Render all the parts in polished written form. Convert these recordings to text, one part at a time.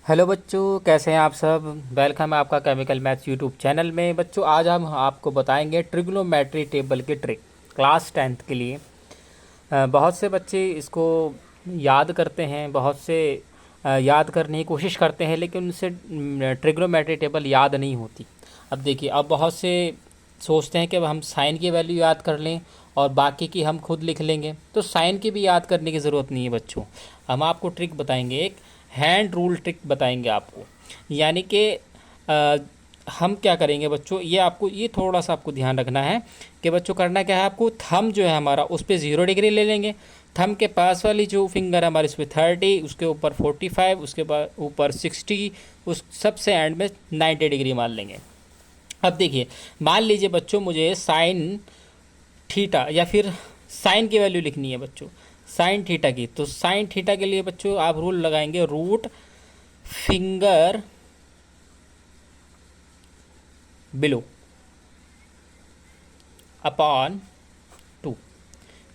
Hello बच्चों, कैसे हैं आप सब। वेलकम है आपका केमिकल मैथ्स यूट्यूब चैनल में। बच्चों आज हम आपको बताएंगे ट्रिग्नोमेट्री टेबल की ट्रिक क्लास 10th के लिए। बहुत से बच्चे इसको याद करते हैं, बहुत से याद करने की कोशिश करते हैं, लेकिन उनसे ट्रिग्नोमेट्री टेबल याद नहीं होती। अब देखिए, अब बहुत से सोचते हैं कि अब हम साइन की वैल्यू याद कर लें और बाकी की हम खुद लिख लेंगे। तो साइन की भी याद करने की ज़रूरत नहीं है बच्चों। हम आपको ट्रिक बताएंगे, एक हैंड रूल ट्रिक बताएंगे आपको। यानी कि हम क्या करेंगे बच्चों, ये थोड़ा सा आपको ध्यान रखना है कि बच्चों करना क्या है। आपको थंब जो है हमारा उस पर 0 डिग्री ले लेंगे। थंब के पास वाली जो फिंगर है हमारे, इस पर 30, उसके ऊपर 45, उसके बाद ऊपर 60, उस सबसे एंड में 90 डिग्री मान लेंगे। अब देखिए, मान लीजिए बच्चों मुझे साइन थीटा या फिर साइन की वैल्यू लिखनी है बच्चों, साइन थीटा की। तो साइन थीटा के लिए बच्चों आप रूल लगाएंगे, रूट फिंगर बिलो अपॉन 2।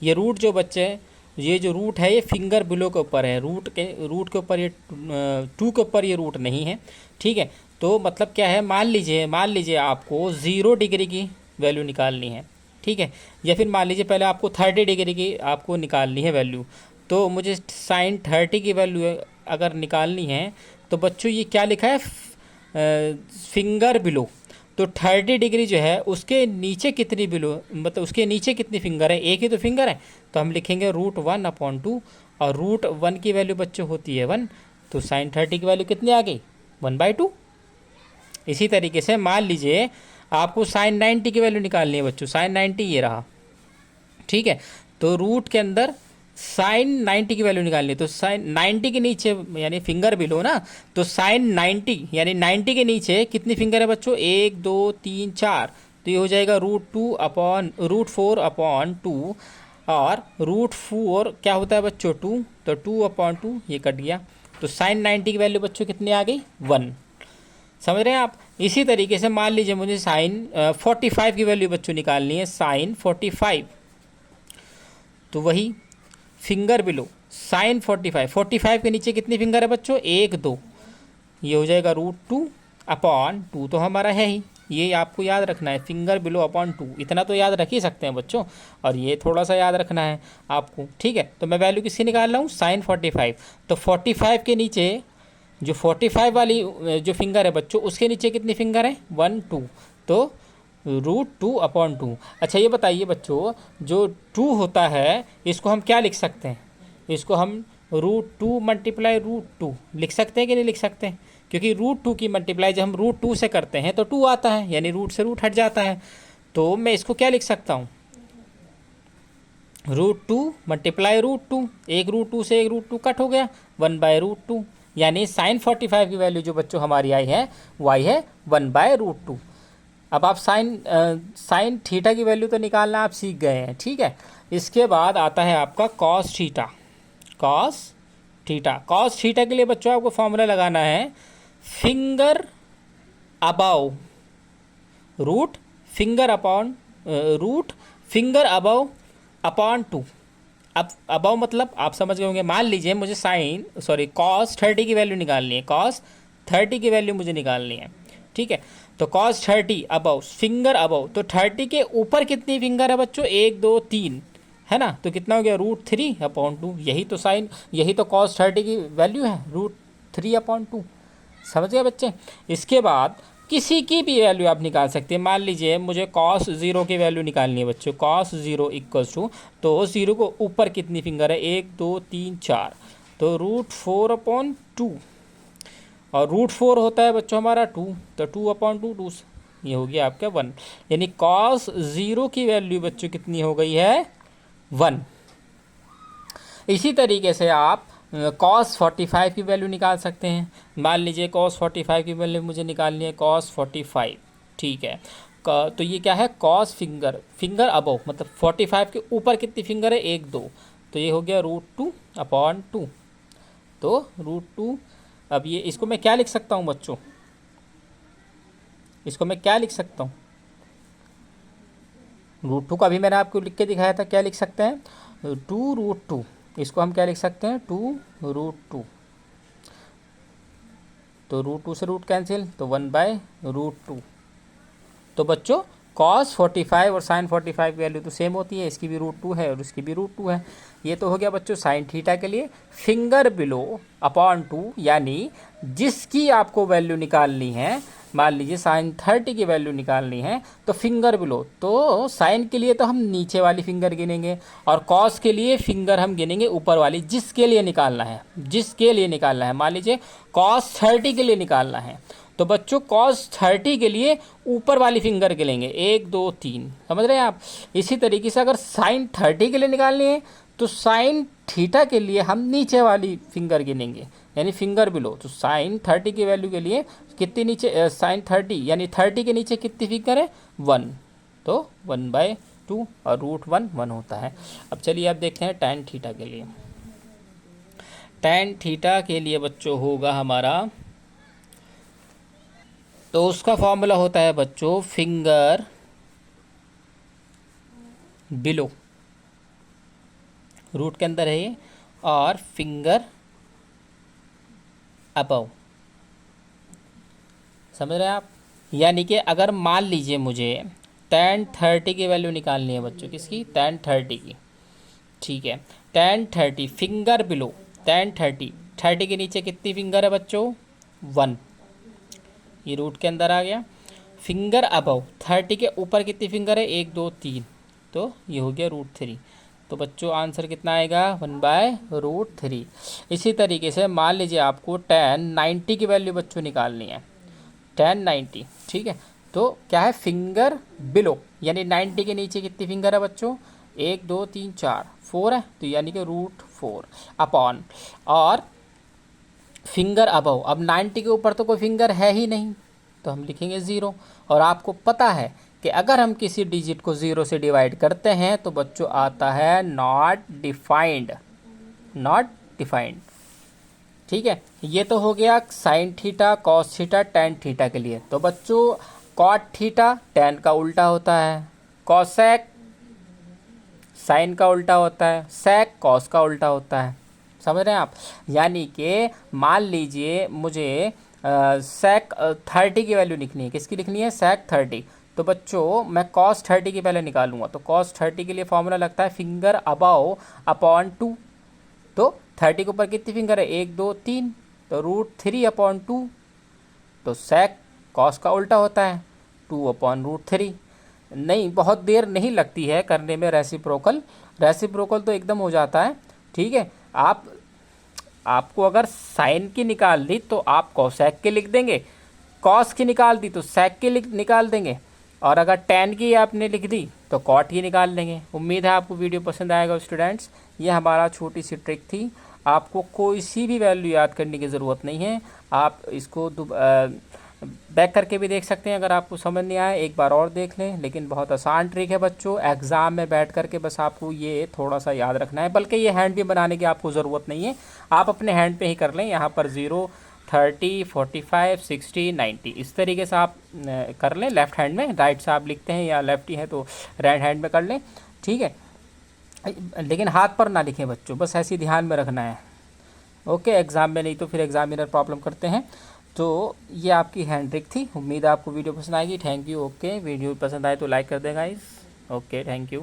ये रूट जो बच्चे, ये जो रूट है ये फिंगर बिलो के ऊपर है, रूट के ऊपर, ये 2 के ऊपर ये रूट नहीं है। ठीक है, तो मतलब क्या है, मान लीजिए आपको 0 डिग्री की वैल्यू निकालनी है। ठीक है, या फिर मान लीजिए पहले आपको 30 डिग्री की आपको निकालनी है वैल्यू। तो मुझे साइन 30 की वैल्यू अगर निकालनी है तो बच्चों ये क्या लिखा है, फिंगर बिलो। तो 30 डिग्री जो है उसके नीचे कितनी बिलो, मतलब उसके नीचे कितनी फिंगर है, एक ही तो फिंगर है। तो हम लिखेंगे √1/2, और √1 की वैल्यू बच्चों होती है 1। तो साइन 30 की वैल्यू कितनी आ गई, 1/2। इसी तरीके से मान लीजिए आपको साइन 90 की वैल्यू निकालनी है बच्चों, साइन 90 ये रहा। ठीक है, तो रूट के अंदर साइन 90 की वैल्यू निकालनी है। तो साइन 90 के नीचे यानी फिंगर बिलो ना, तो साइन 90 यानी 90 के नीचे कितनी फिंगर है बच्चों, 1 2 3 4। तो ये हो जाएगा √4/2, और √4 क्या होता है बच्चों, 2। तो 2/2 ये कट गया। तो साइन 90 की वैल्यू बच्चों कितनी आ गई, 1। समझ रहे हैं आप। इसी तरीके से मान लीजिए मुझे साइन 45 की वैल्यू बच्चों निकालनी है, साइन 45। तो वही फिंगर बिलो साइन 45 के नीचे कितनी फिंगर है बच्चों, 1 2। ये हो जाएगा √2/2, तो हमारा है ही। ये आपको याद रखना है, फिंगर बिलो अपॉन 2, इतना तो याद रख ही सकते हैं बच्चों। और ये थोड़ा सा याद रखना है आपको। ठीक है, तो मैं वैल्यू किसकी निकाल रहा हूँ, साइन 45। तो 45 के नीचे जो 45 वाली जो फिंगर है बच्चों, उसके नीचे कितनी फिंगर है, 1 2। तो √2/2। अच्छा ये बताइए बच्चों, जो 2 होता है इसको हम क्या लिख सकते हैं, इसको हम √2 × लिख सकते हैं कि नहीं लिख सकते हैं। क्योंकि √2 की मल्टीप्लाई जब हम √2 से करते हैं तो 2 आता है, यानी रूट से रूट हट जाता है। तो मैं इसको क्या लिख सकता हूँ, √2 × √2। एक √2 से एक √2 कट हो गया, 1/√2। यानी साइन 45 की वैल्यू जो बच्चों हमारी आई है वो आई है 1/√2। अब आप साइन थीटा की वैल्यू तो निकालना आप सीख गए हैं। ठीक है, इसके बाद आता है आपका कॉस थीटा। कॉस थीटा के लिए बच्चों आपको फॉर्मूला लगाना है, finger about root finger upon root finger upon 2। अब अबाउ मतलब आप समझ गए होंगे। मान लीजिए मुझे कॉस 30 की वैल्यू निकालनी है, कॉस 30 की वैल्यु मुझे निकालनी है। ठीक है, तो कॉस 30 अबाउ, फिंगर अबाउ, तो 30 के ऊपर कितनी फिंगर है बच्चों, 1 2 3 है ना। तो कितना हो गया, √3/2। यही तो कॉस 30 की वैल्यू है, √3/2। समझ गए बच्चे। इसके बाद किसी की भी वैल्यू आप निकाल सकते हैं। मान लीजिए मुझे cos 0 की वैल्यू निकालनी है बच्चों, cos 0 इक्वल्स टू, तो 0 को ऊपर कितनी फिंगर है, 1 2 3 4। तो √4/2, और √4 होता है बच्चों हमारा 2, तो 2/2 ये हो गया आपका 1। यानी cos 0 की वैल्यू बच्चों कितनी हो गई है, 1। इसी तरीके से आप cos 45 की वैल्यू निकाल सकते हैं। मान लीजिए cos 45 की वैल्यू मुझे निकालनी है, cos 45। ठीक है, तो ये क्या है, cos फिंगर अबव, मतलब 45 के ऊपर कितनी फिंगर है, 1 2। तो ये हो गया √2/2। तो √2, अब ये इसको मैं क्या लिख सकता हूँ बच्चों, इसको मैं क्या लिख सकता हूँ, √2 का भी मैंने आपको लिख के दिखाया था, क्या लिख सकते हैं, 2√2। इसको हम क्या लिख सकते हैं, 2√2। तो √2 से रूट कैंसिल, तो 1/√2। तो बच्चों cos 45 और sin 45 की वैल्यू तो सेम होती है, इसकी भी √2 है और इसकी भी √2 है। ये तो हो गया बच्चों साइन थीटा के लिए। फिंगर बिलो अपॉन 2 यानी जिसकी आपको वैल्यू निकालनी है, मान लीजिए साइन 30 की वैल्यू निकालनी है तो फिंगर बिलो, तो साइन के लिए तो हम नीचे वाली फिंगर गिनेंगे और कॉस के लिए फिंगर हम गिनेंगे ऊपर वाली, जिसके लिए निकालना है, जिसके लिए निकालना है। मान लीजिए cos 30 के लिए निकालना है तो बच्चों cos 30 के लिए ऊपर वाली फिंगर गिनेंगे 1 2 3, समझ रहे हैं आप। इसी तरीके से अगर साइन 30 के लिए निकालनी है तो साइन थीटा के लिए हम नीचे वाली फिंगर गिनेंगे, यानी फिंगर बिलो। तो साइन 30 की वैल्यू के लिए कितनी नीचे, साइन 30 यानी 30 के नीचे कितनी फिंगर है 1, तो 1/2 और √1 1 होता है। अब चलिए आप देखते हैं tan थीटा के लिए। tan थीटा के लिए बच्चों होगा हमारा, तो उसका फॉर्मूला होता है बच्चों फिंगर बिलो, रूट के अंदर है ये, और फिंगर अबव, समझ रहे हैं आप। यानी कि अगर मान लीजिए मुझे tan 30 की वैल्यू निकालनी है बच्चों, किसकी, tan 30 की, ठीक है। tan 30 फिंगर बिलो, tan 30 के नीचे कितनी फिंगर है बच्चों 1, ये रूट के अंदर आ गया। फिंगर अबव 30 के ऊपर कितनी फिंगर है 1 2 3, तो ये हो गया √3। तो बच्चों आंसर कितना आएगा 1/√3। इसी तरीके से मान लीजिए आपको tan 90 की वैल्यू बच्चों निकालनी है, tan 90, ठीक है। तो क्या है फिंगर बिलो, यानी 90 के नीचे कितनी फिंगर है बच्चों 1 2 3 4 4 है, तो यानी कि √4 अपॉन, और फिंगर अबव, अब 90 के ऊपर तो कोई फिंगर है ही नहीं तो हम लिखेंगे 0। और आपको पता है कि अगर हम किसी डिजिट को 0 से डिवाइड करते हैं तो बच्चों आता है नॉट डिफाइंड, नॉट डिफाइंड, ठीक है। ये तो हो गया sine theta, cos theta, tan theta के लिए। तो बच्चों कॉट थीटा tan का उल्टा होता है, कॉसेक साइन का उल्टा होता है, सेक कॉस का उल्टा होता है, समझ रहे हैं आप। यानी कि मान लीजिए मुझे सेक 30 की वैल्यू लिखनी है, किसकी लिखनी है सेक 30, तो बच्चों मैं cos 30 की पहले निकालूंगा। तो cos 30 के लिए फॉर्मूला लगता है फिंगर अबाव अपॉन 2, तो 30 के ऊपर कितनी फिंगर है 1 2 3, तो √3/2, तो सेक कॉस का उल्टा होता है 2/√3। नहीं, बहुत देर नहीं लगती है करने में रेसिप्रोकल, रेसिप्रोकल तो एकदम हो जाता है, ठीक है। आपको अगर साइन की निकाल दी तो आप कोसेक के लिख देंगे, कॉस की निकाल दी तो सेक की निकाल देंगे, और अगर tan की आपने लिख दी तो कॉट की निकाल देंगे। उम्मीद है आपको वीडियो पसंद आएगा स्टूडेंट्स। ये हमारा छोटी सी ट्रिक थी, आपको कोई सी भी वैल्यू याद करने की ज़रूरत नहीं है, आप इसको बैक करके भी देख सकते हैं। अगर आपको समझ नहीं आया एक बार और देख लें, लेकिन बहुत आसान ट्रिक है बच्चों, एग्ज़ाम में बैठ करके बस आपको ये थोड़ा सा याद रखना है, बल्कि ये हैंड भी बनाने की आपको ज़रूरत नहीं है, आप अपने हैंड पे ही कर लें। यहाँ पर 0 30 45 60 90 इस तरीके से आप कर लें लेफ़्ट हैंड में, राइट से आप लिखते हैं या लेफ्ट ही है तो राइट हैंड में कर लें, ठीक है। लेकिन हाथ पर ना लिखें बच्चों, बस ऐसे ही ध्यान में रखना है, ओके। एग्ज़ाम में नहीं तो फिर एग्जामिनर प्रॉब्लम करते हैं। तो ये आपकी हैंड ट्रिक थी, उम्मीद है आपको वीडियो पसंद आएगी। Thank you, okay. वीडियो पसंद आए तो लाइक कर दें गाइस, ओके, थैंक यू।